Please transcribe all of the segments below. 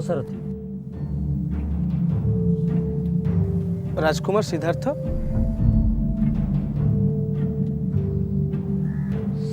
सारथी? राजकुमार सिद्धार्थ।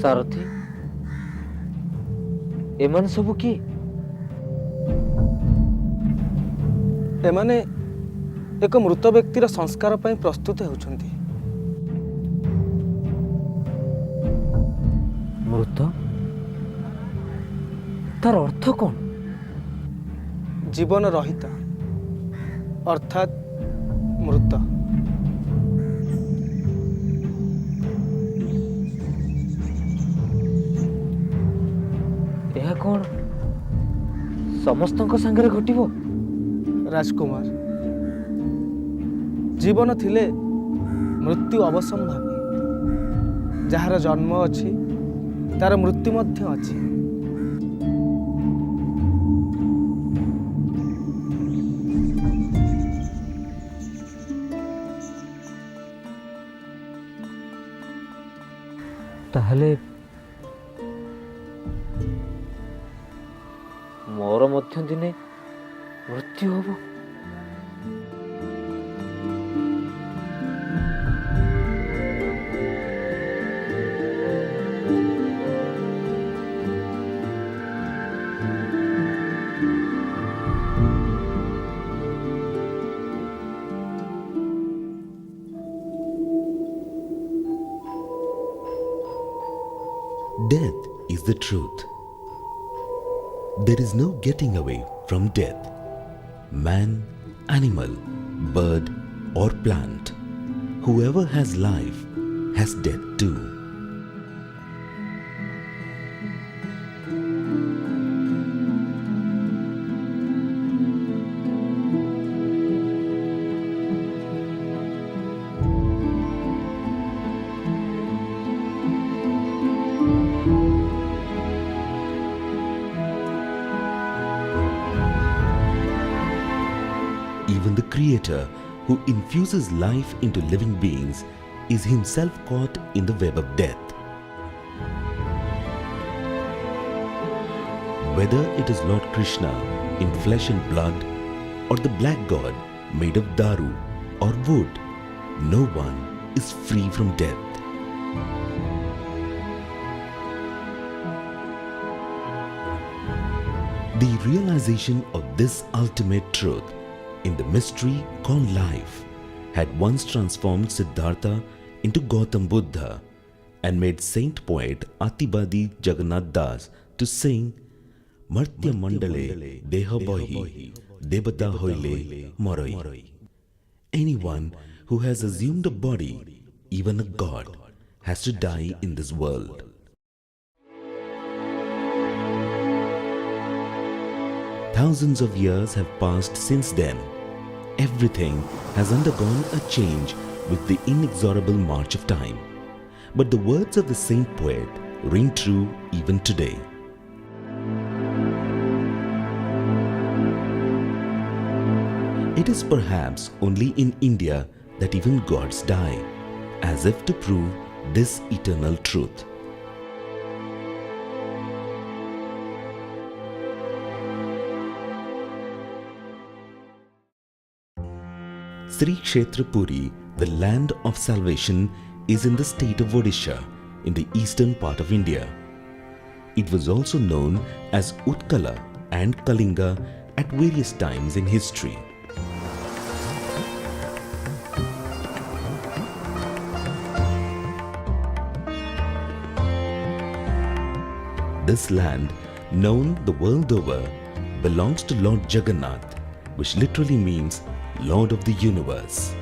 सारथी एमान सबु की? एमाने एक मृत व्यक्तिर संस्कार पई प्रस्तुत होउछंती। मृत तार अर्थ कौन? जीवन रहित अर्थात मृत। यह कौन समस्तक संगे घटिबो? राजकुमार, जीवन थिले मृत्यु अवसंभावी। जार जन्म अछि तार मृत्यु मध्य अछि। ताहले मोर मध्य दिने मृत्यु होबो? Death is the truth. There is no getting away from death. Man, animal, bird, or plant, whoever has life has death too. Even the Creator, who infuses life into living beings, is himself caught in the web of death. Whether it is Lord Krishna in flesh and blood, or the black god made of daru or wood, no one is free from death. The realization of this ultimate truth in the mystery called life had once transformed Siddhartha into Gautam Buddha and made saint poet Atibadi Jagannath Das to sing Martya Mandale Deha Bohi Debata Hoile Moroi. Anyone who has assumed a body, even a god, has to die in this world. Thousands of years have passed since then. Everything has undergone a change with the inexorable march of time. But the words of the saint poet ring true even today. It is perhaps only in India that even gods die, as if to prove this eternal truth. Sri Kshetra Puri, the land of salvation, is in the state of ODISHA in the eastern part of India. It was also known as Utkala and Kalinga at various times in history. This land, known the world over, belongs to Lord Jagannath, which literally means Lord of the Universe.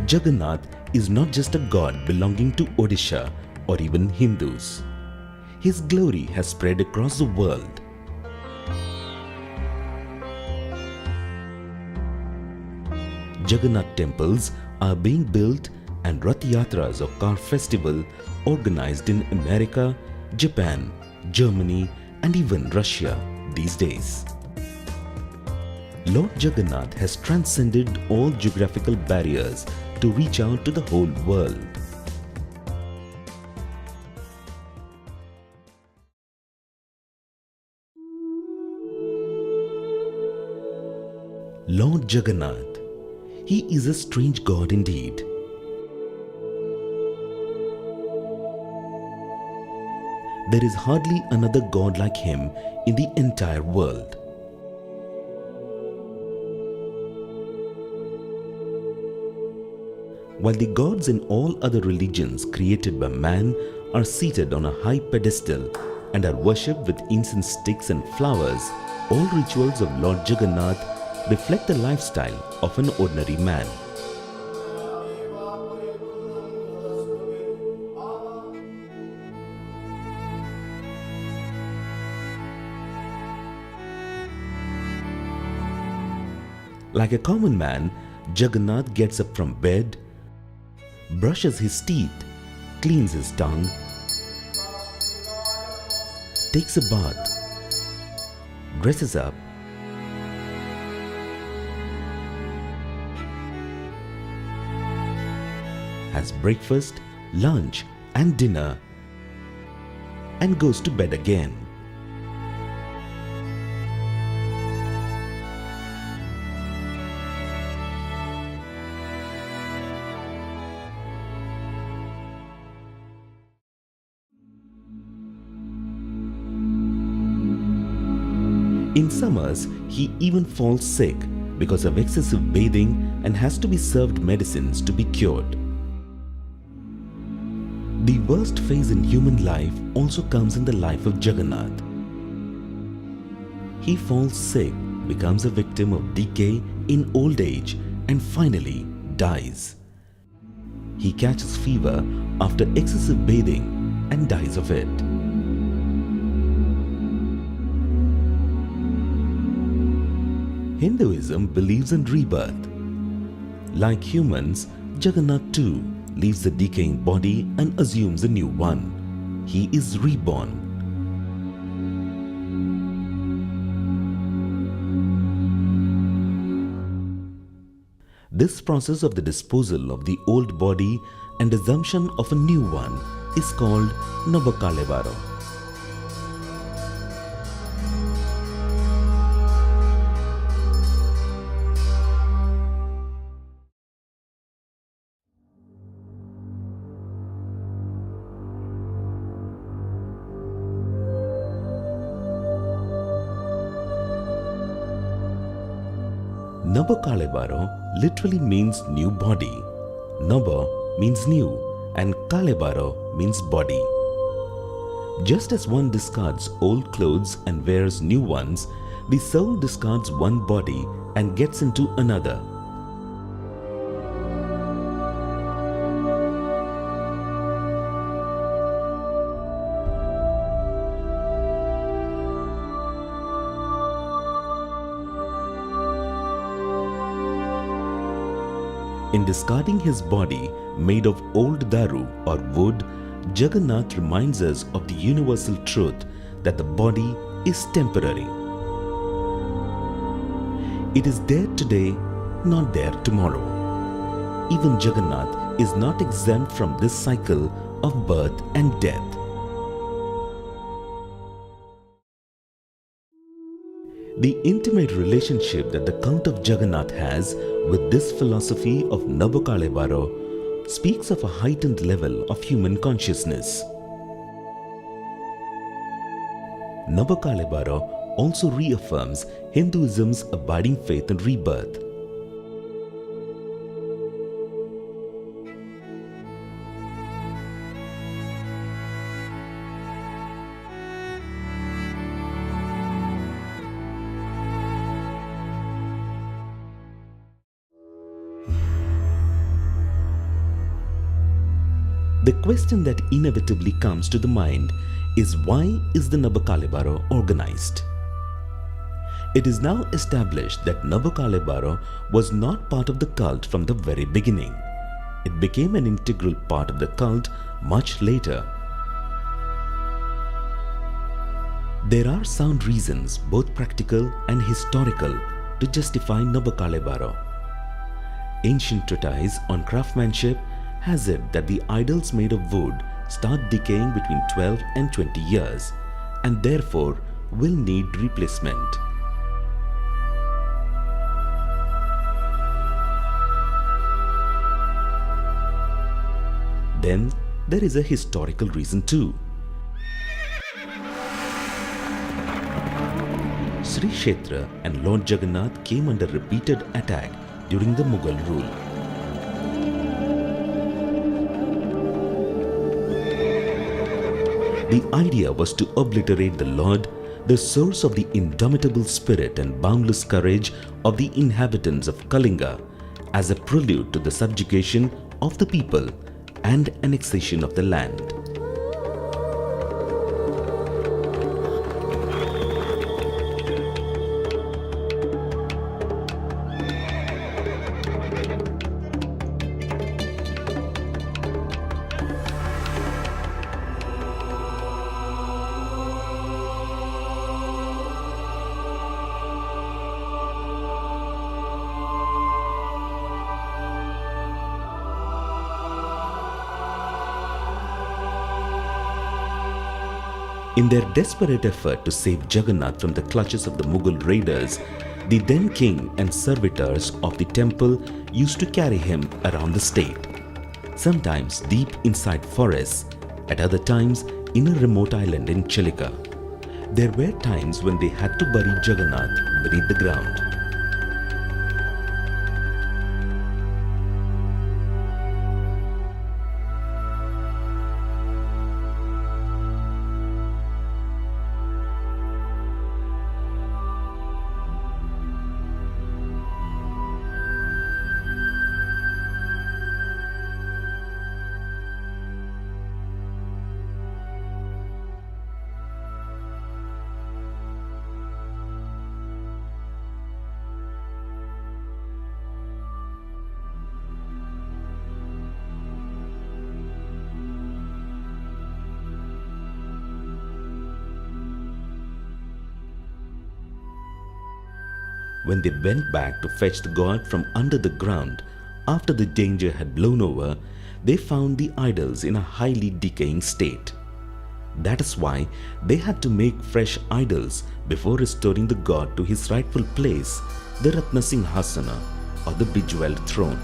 Jagannath is not just a god belonging to Odisha or even Hindus. His glory has spread across the world. Jagannath temples are being built and Rath Yatras or car festival organized in America, Japan, Germany and even Russia these days. Lord Jagannath has transcended all geographical barriers to reach out to the whole world. Lord Jagannath. He is a strange god indeed. There is hardly another god like him in the entire world. While the gods in all other religions created by man are seated on a high pedestal and are worshipped with incense sticks and flowers, all rituals of Lord Jagannath reflect the lifestyle of an ordinary man. Like a common man, Jagannath gets up from bed, brushes his teeth, cleans his tongue, takes a bath, dresses up, has breakfast, lunch and dinner, and goes to bed again. In summers, he even falls sick because of excessive bathing and has to be served medicines to be cured. The worst phase in human life also comes in the life of Jagannath. He falls sick, becomes a victim of decay in old age, and finally dies. He catches fever after excessive bathing and dies of it. Hinduism believes in rebirth. Like humans, Jagannath too leaves the decaying body and assumes a new one. He is reborn. This process of the disposal of the old body and assumption of a new one is called Nabakalebara. Nabakalebara literally means new body. Naba means new and Kalebara means body. Just as one discards old clothes and wears new ones, the soul discards one body and gets into another. In discarding his body made of old daru or wood, Jagannath reminds us of the universal truth that the body is temporary. It is there today, not there tomorrow. Even Jagannath is not exempt from this cycle of birth and death. The intimate relationship that the cult of Jagannath has with this philosophy of Nabakalebara speaks of a heightened level of human consciousness. Nabakalebara also reaffirms Hinduism's abiding faith in rebirth. The question that inevitably comes to the mind is, why is the Nabakalebara organized? It is now established that Nabakalebara was not part of the cult from the very beginning. It became an integral part of the cult much later. There are sound reasons, both practical and historical, to justify Nabakalebara. Ancient treatise on craftsmanship has it that the idols made of wood start decaying between 12 and 20 years and therefore will need replacement. then there is a historical reason too. Sri Kshetra and Lord Jagannath came under repeated attack during the Mughal rule. The idea was to obliterate the Lord, the source of the indomitable spirit and boundless courage of the inhabitants of Kalinga, as a prelude to the subjugation of the people and annexation of the land. In their desperate effort to save Jagannath from the clutches of the Mughal raiders, the then king and servitors of the temple used to carry him around the state, sometimes deep inside forests, at other times in a remote island in Chilika. There were times when they had to bury Jagannath beneath the ground. When they went back to fetch the god from under the ground, after the danger had blown over, they found the idols in a highly decaying state. That is why they had to make fresh idols before restoring the god to his rightful place, the Ratnasinghasana or the bejeweled throne.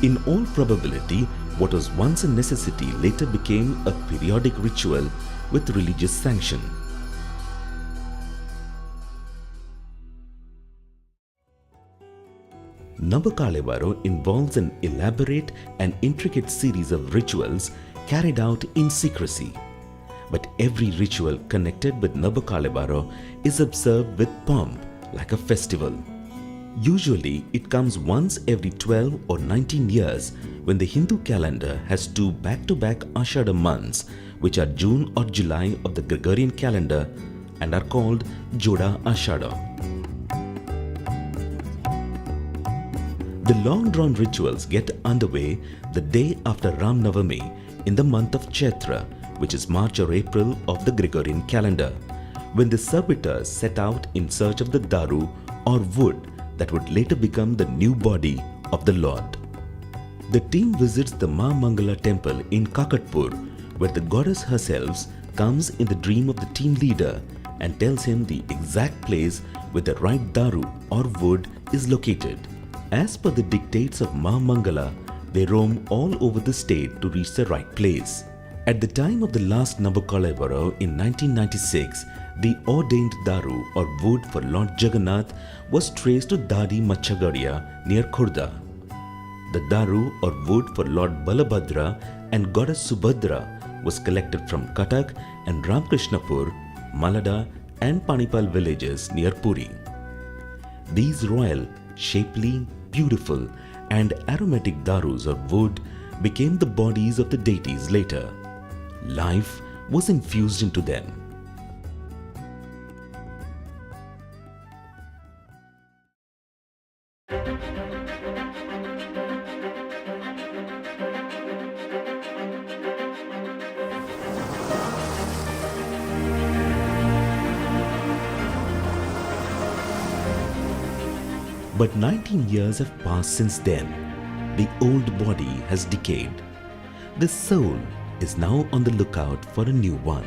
In all probability, what was once a necessity later became a periodic ritual with religious sanction. Nabakalebara involves an elaborate and intricate series of rituals carried out in secrecy. But every ritual connected with Nabakalebara is observed with pomp, like a festival. Usually, it comes once every 12 or 19 years when the Hindu calendar has two back-to-back Ashada months, which are June or July of the Gregorian calendar and are called Joda Ashada. The long-drawn rituals get underway the day after Ram Navami in the month of Chaitra, which is March or April of the Gregorian calendar, when the servitors set out in search of the daru or wood that would later become the new body of the Lord. The team visits the Ma Mangala temple in Kakatpur, where the goddess herself comes in the dream of the team leader and tells him the exact place where the right daru or wood is located. As per the dictates of Ma Mangala, they roam all over the state to reach the right place. At the time of the last Nabakalebara in 1996, the ordained daru or wood for Lord Jagannath was traced to Dadi Machagaria near Khurda. The daru or wood for Lord Balabhadra and Goddess Subhadra was collected from Katak and Ramkrishnapur, Malada and Panipal villages near Puri. These royal, shapely, beautiful and aromatic darus or wood became the bodies of the deities later. Life was infused into them. But 19 years have passed since then. The old body has decayed. The soul is now on the lookout for a new one.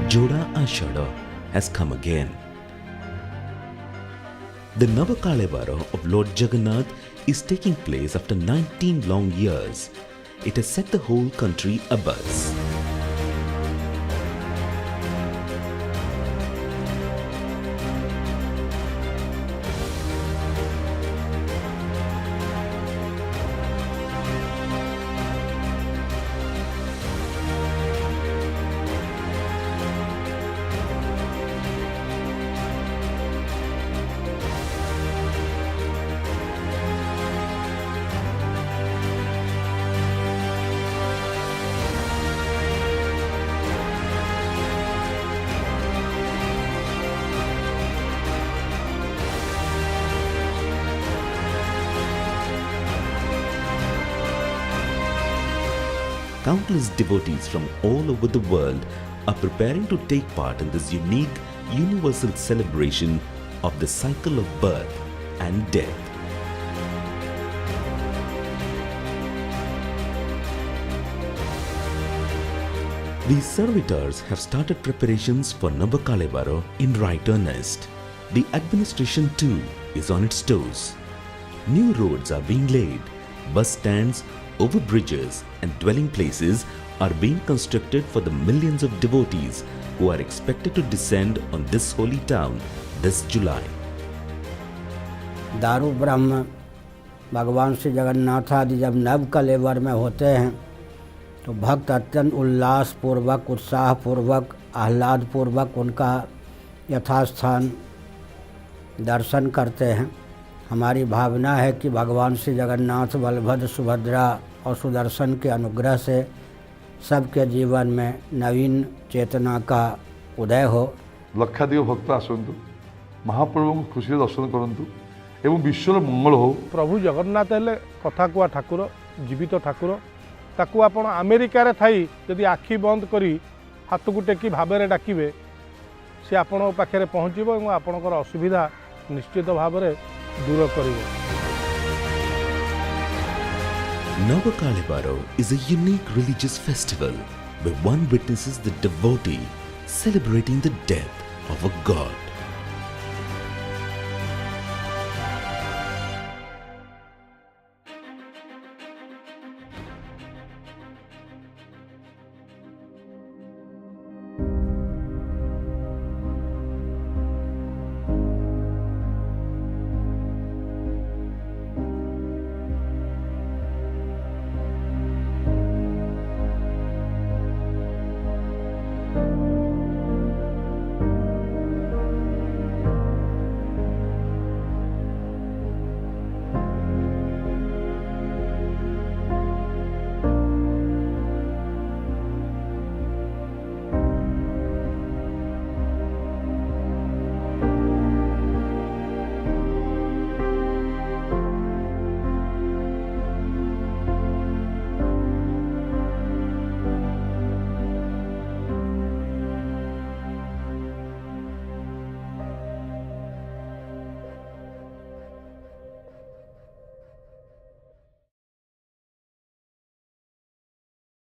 Joda Ashada has come again. The Nabakalebara of Lord Jagannath is taking place after 19 long years. It has set the whole country abuzz. Countless devotees from all over the world are preparing to take part in this unique, universal celebration of the cycle of birth and death. These servitors have started preparations for Nabakalebara in right earnest. The administration too is on its toes. New roads are being laid, bus stands, over bridges and dwelling places are being constructed for the millions of devotees who are expected to descend on this holy town this July. दारू ब्रह्म भगवान श्री जगन्नाथ आदि जब नवकलेवर में होते हैं तो भक्त अत्यंत उल्लास पूर्वक, उत्साह पूर्वक, आह्लाद पूर्वक उनका यथास्थान दर्शन करते हैं। हमारी भावना है कि भगवान श्री जगन्नाथ, बलभद्र, सुभद्रा और सुदर्शन के अनुग्रह से सबके जीवन में नवीन चेतना का उदय हो। लक्षाधिक भक्त आसतु महाप्रभु को खुशी दर्शन करंतु एवं विश्वर मंगल हो। प्रभु जगन्नाथ हेले कथा कुआ ठाकुर, जीवित ठाकुर। ताकू आपण अमेरिका थाई यदि आखि बंद करी हाथ को टेकी भाव डाकिबे से आपण पाखे पहुँचब और आपणकर असुविधा निश्चित भाव दूर करिवो। Nabakalebara is a unique religious festival where one witnesses the devotee celebrating the death of a god.